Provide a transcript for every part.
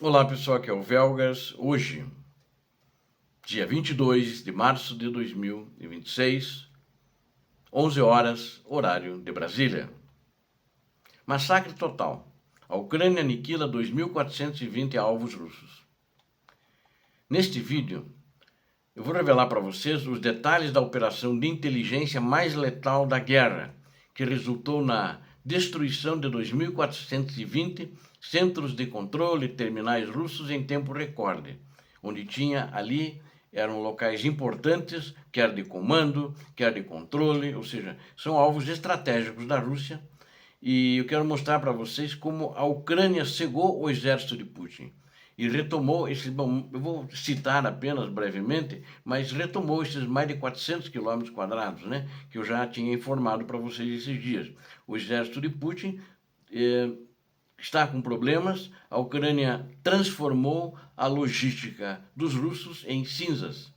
Olá pessoal, aqui é o Velgas. Hoje, dia 22 de março de 2026, 11 horas, horário de Brasília. Massacre total. A Ucrânia aniquila 2.420 alvos russos. Neste vídeo, eu vou revelar para vocês os detalhes da operação de inteligência mais letal da guerra, que resultou na destruição de 2.420 centros de controle e terminais russos em tempo recorde, onde tinha ali, eram locais importantes, quer de comando, quer de controle, ou seja, são alvos estratégicos da Rússia. E eu quero mostrar para vocês como a Ucrânia cegou o exército de Putin e retomou esses, bom, eu vou citar apenas brevemente, mas retomou esses mais de 400 quilômetros quadrados, né, que eu já tinha informado para vocês esses dias. O exército de Putin está com problemas, a Ucrânia transformou a logística dos russos em cinzas.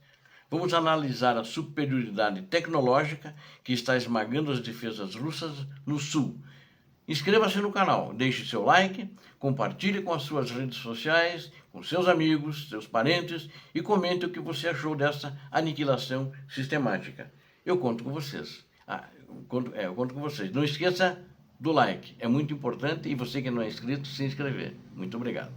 Vamos analisar a superioridade tecnológica que está esmagando as defesas russas no sul. Inscreva-se no canal, deixe seu like, compartilhe com as suas redes sociais, com seus amigos, seus parentes e comente o que você achou dessa aniquilação sistemática. Eu conto com vocês. Eu conto com vocês. Não esqueça do like, é muito importante, e você que não é inscrito, se inscrever. Muito obrigado.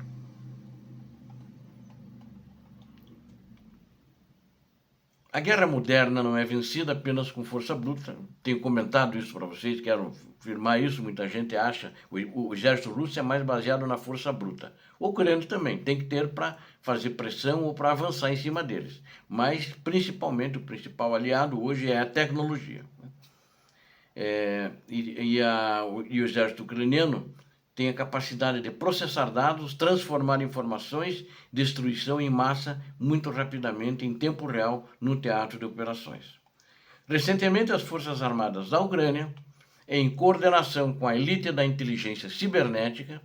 A guerra moderna não é vencida apenas com força bruta. Tenho comentado isso para vocês, quero afirmar isso. Muita gente acha que o exército russo é mais baseado na força bruta. O ucraniano também tem que ter para fazer pressão ou para avançar em cima deles. Mas, principalmente, o principal aliado hoje é a tecnologia. E o exército ucraniano tem a capacidade de processar dados, transformar informações, destruição em massa muito rapidamente, em tempo real, no teatro de operações. Recentemente, as Forças Armadas da Ucrânia, em coordenação com a elite da inteligência cibernética,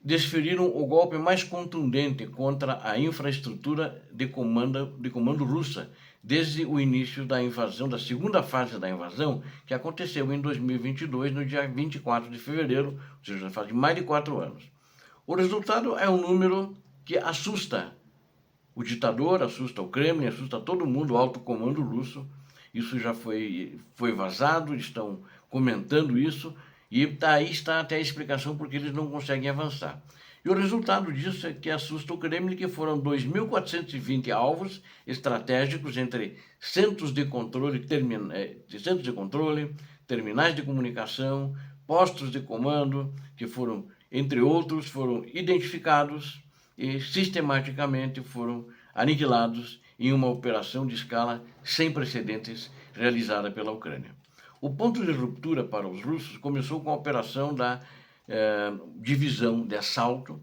desferiram o golpe mais contundente contra a infraestrutura de comando russa, desde o início da invasão, da segunda fase da invasão, que aconteceu em 2022, no dia 24 de fevereiro, ou seja, faz mais de 4 anos. O resultado é um número que assusta o ditador, assusta o Kremlin, assusta todo mundo, o alto comando russo. Isso já foi vazado, eles estão comentando isso, e aí está até a explicação porque eles não conseguem avançar. E o resultado disso é que assusta o Kremlin, que foram 2.420 alvos estratégicos entre centros de controle, terminais de comunicação, postos de comando, que foram, entre outros, foram identificados e sistematicamente foram aniquilados em uma operação de escala sem precedentes realizada pela Ucrânia. O ponto de ruptura para os russos começou com a operação da divisão de assalto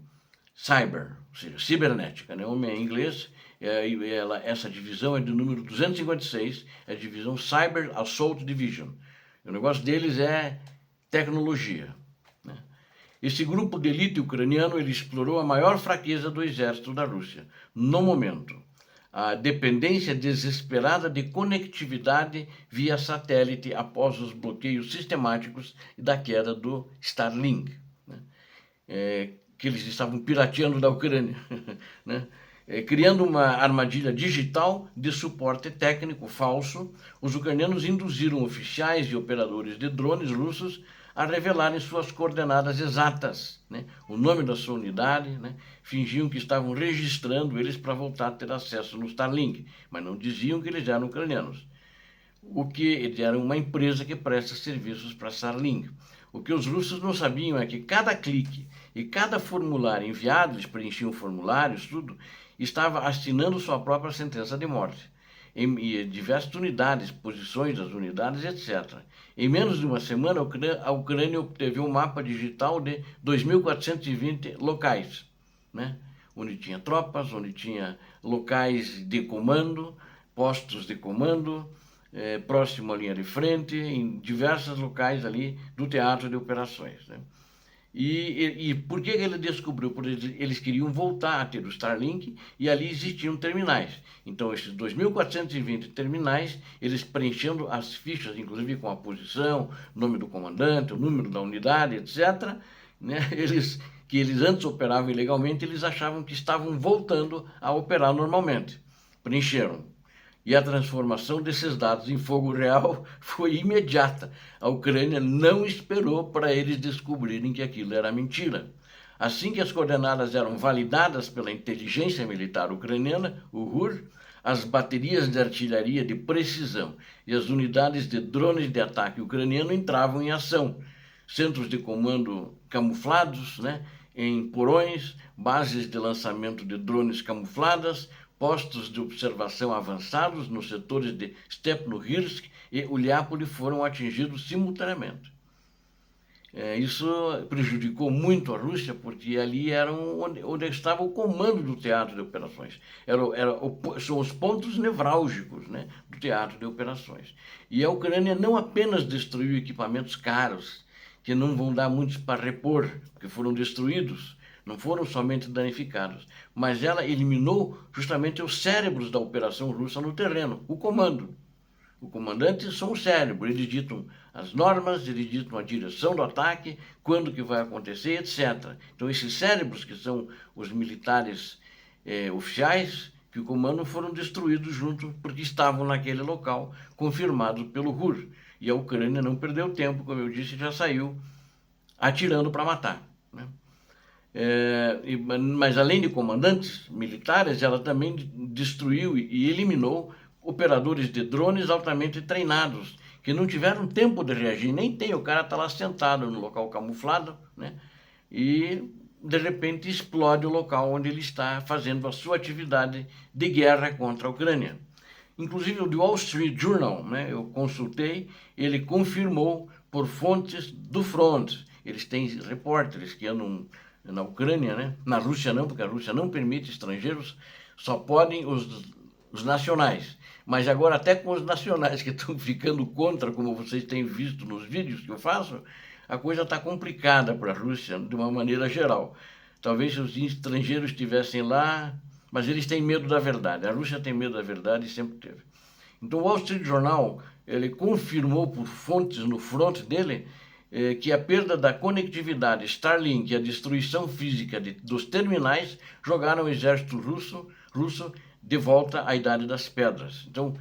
cyber, ou seja, cibernética, né? O nome é em inglês, essa divisão é do número 256, é a divisão Cyber Assault Division. O negócio deles é tecnologia. Né? Esse grupo de elite ucraniano ele explorou a maior fraqueza do exército da Rússia, no momento, a dependência desesperada de conectividade via satélite após os bloqueios sistemáticos da queda do Starlink, né? Que eles estavam pirateando da Ucrânia, né? Criando uma armadilha digital de suporte técnico falso, os ucranianos induziram oficiais e operadores de drones russos a revelarem suas coordenadas exatas, né? O nome da sua unidade, né? Fingiam que estavam registrando eles para voltar a ter acesso no Starlink, mas não diziam que eles eram ucranianos. O que eles eram uma empresa que presta serviços para Starlink. O que os russos não sabiam é que cada clique e cada formulário enviado, eles preenchiam formulários, tudo, estava assinando sua própria sentença de morte. Em diversas unidades, posições das unidades, etc. Em menos de uma semana, a Ucrânia obteve um mapa digital de 2.420 locais, né? Onde tinha tropas, onde tinha locais de comando, postos de comando, próximo à linha de frente, em diversos locais ali do teatro de operações, né? E por que ele descobriu? Porque eles queriam voltar a ter o Starlink e ali existiam terminais. Então, esses 2.420 terminais, eles preenchendo as fichas, inclusive com a posição, nome do comandante, o número da unidade, etc., né? Eles que eles antes operavam ilegalmente, eles achavam que estavam voltando a operar normalmente. Preencheram. E a transformação desses dados em fogo real foi imediata. A Ucrânia não esperou para eles descobrirem que aquilo era mentira. Assim que as coordenadas eram validadas pela inteligência militar ucraniana, o RUR, as baterias de artilharia de precisão e as unidades de drones de ataque ucraniano entravam em ação. Centros de comando camuflados, né, em porões, bases de lançamento de drones camufladas, postos de observação avançados nos setores de Stepnohirsk e Uliápoli foram atingidos simultaneamente. Isso prejudicou muito a Rússia, porque ali era onde estava o comando do teatro de operações. São os pontos nevrálgicos, né, do teatro de operações. E a Ucrânia não apenas destruiu equipamentos caros, que não vão dar muitos para repor, porque foram destruídos, não foram somente danificados, mas ela eliminou justamente os cérebros da operação russa no terreno, o comando. O comandante são o cérebro, eles ditam as normas, eles ditam a direção do ataque, quando que vai acontecer, etc. Então esses cérebros, que são os militares oficiais que o comando, foram destruídos junto, porque estavam naquele local, confirmados pelo RUR. E a Ucrânia não perdeu tempo, como eu disse, já saiu atirando para matar, né? Mas além de comandantes militares, ela também destruiu e eliminou operadores de drones altamente treinados, que não tiveram tempo de reagir, nem tem, o cara está lá sentado no local camuflado, né? E de repente explode o local onde ele está fazendo a sua atividade de guerra contra a Ucrânia. Inclusive o The Wall Street Journal, né, eu consultei, ele confirmou por fontes do front. Eles têm repórteres que andam na Ucrânia, né? Na Rússia não, porque a Rússia não permite estrangeiros, só podem os nacionais. Mas agora até com os nacionais que estão ficando contra, como vocês têm visto nos vídeos que eu faço, a coisa está complicada para a Rússia de uma maneira geral. Talvez se os estrangeiros estivessem lá, mas eles têm medo da verdade. A Rússia tem medo da verdade e sempre teve. Então o Wall Street Journal, ele confirmou por fontes no front dele que a perda da conectividade Starlink e a destruição física dos terminais jogaram o exército russo de volta à Idade das Pedras. Então,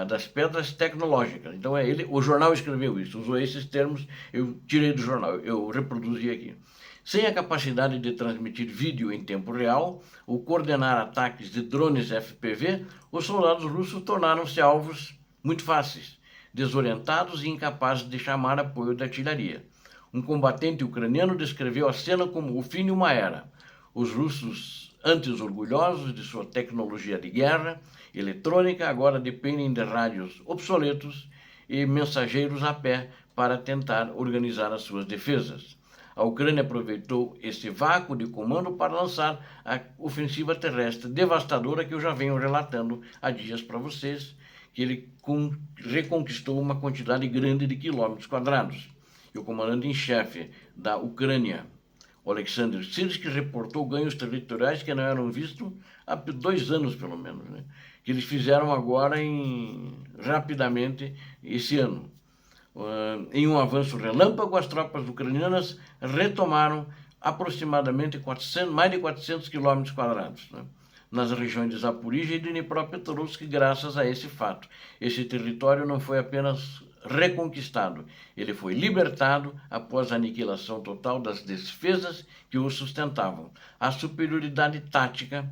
das pedras tecnológicas. Então, o jornal escreveu isso, usou esses termos, eu tirei do jornal, eu reproduzi aqui. Sem a capacidade de transmitir vídeo em tempo real ou coordenar ataques de drones FPV, os soldados russos tornaram-se alvos muito fáceis, desorientados e incapazes de chamar apoio da artilharia. Um combatente ucraniano descreveu a cena como o fim de uma era. Os russos, antes orgulhosos de sua tecnologia de guerra eletrônica, agora dependem de rádios obsoletos e mensageiros a pé para tentar organizar as suas defesas. A Ucrânia aproveitou esse vácuo de comando para lançar a ofensiva terrestre devastadora que eu já venho relatando há dias para vocês, que ele reconquistou uma quantidade grande de quilômetros quadrados. E o comandante em chefe da Ucrânia, Alexander Sirski, reportou ganhos territoriais que não eram vistos há 2 anos, pelo menos, né? Que eles fizeram agora rapidamente esse ano. Em um avanço relâmpago, as tropas ucranianas retomaram aproximadamente mais de 400 quilômetros quadrados, né, nas regiões de Zaporizhia e de Dnipropetrovsk, graças a esse fato. Esse território não foi apenas reconquistado, ele foi libertado após a aniquilação total das defesas que o sustentavam. A superioridade tática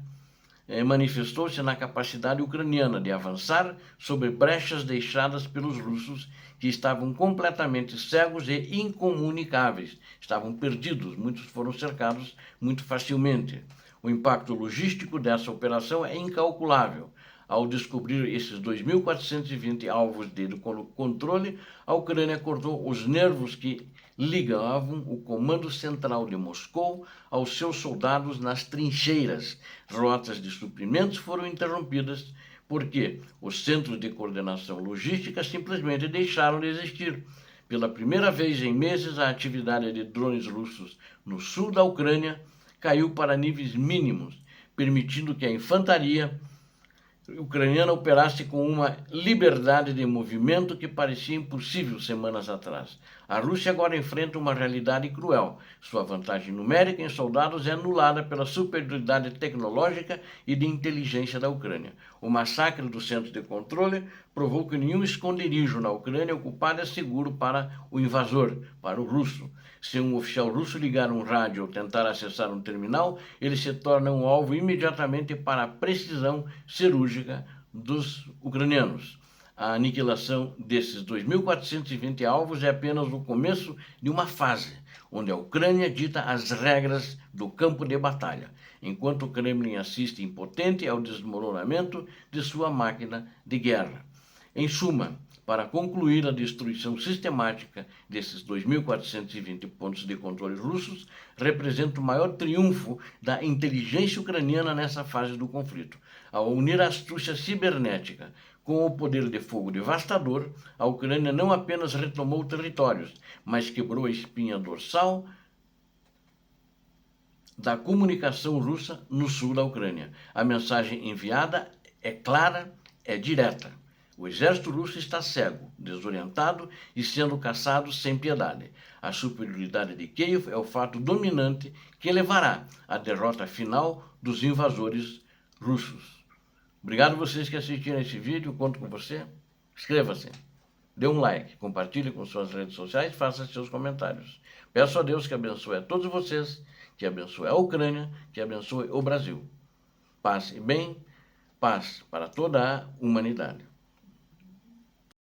manifestou-se na capacidade ucraniana de avançar sobre brechas deixadas pelos russos, que estavam completamente cegos e incomunicáveis, estavam perdidos, muitos foram cercados muito facilmente. O impacto logístico dessa operação é incalculável. Ao descobrir esses 2.420 alvos de controle, a Ucrânia cortou os nervos que ligavam o comando central de Moscou aos seus soldados nas trincheiras. Rotas de suprimentos foram interrompidas porque os centros de coordenação logística simplesmente deixaram de existir. Pela primeira vez em meses, a atividade de drones russos no sul da Ucrânia caiu para níveis mínimos, permitindo que a infantaria ucraniana operasse com uma liberdade de movimento que parecia impossível semanas atrás. A Rússia agora enfrenta uma realidade cruel. Sua vantagem numérica em soldados é anulada pela superioridade tecnológica e de inteligência da Ucrânia. O massacre do centro de controle provou que nenhum esconderijo na Ucrânia ocupado é seguro para o invasor, para o russo. Se um oficial russo ligar um rádio ou tentar acessar um terminal, ele se torna um alvo imediatamente para a precisão cirúrgica dos ucranianos. A aniquilação desses 2.420 alvos é apenas o começo de uma fase, onde a Ucrânia dita as regras do campo de batalha, enquanto o Kremlin assiste impotente ao desmoronamento de sua máquina de guerra. Em suma, para concluir a destruição sistemática desses 2.420 pontos de controle russos, representa o maior triunfo da inteligência ucraniana nessa fase do conflito. Ao unir a astúcia cibernética com o poder de fogo devastador, a Ucrânia não apenas retomou territórios, mas quebrou a espinha dorsal da comunicação russa no sul da Ucrânia. A mensagem enviada é clara, é direta. O exército russo está cego, desorientado e sendo caçado sem piedade. A superioridade de Kiev é o fato dominante que levará à derrota final dos invasores russos. Obrigado a vocês que assistiram esse vídeo, conto com você. Inscreva-se, dê um like, compartilhe com suas redes sociais, faça seus comentários. Peço a Deus que abençoe a todos vocês, que abençoe a Ucrânia, que abençoe o Brasil. Paz e bem, paz para toda a humanidade.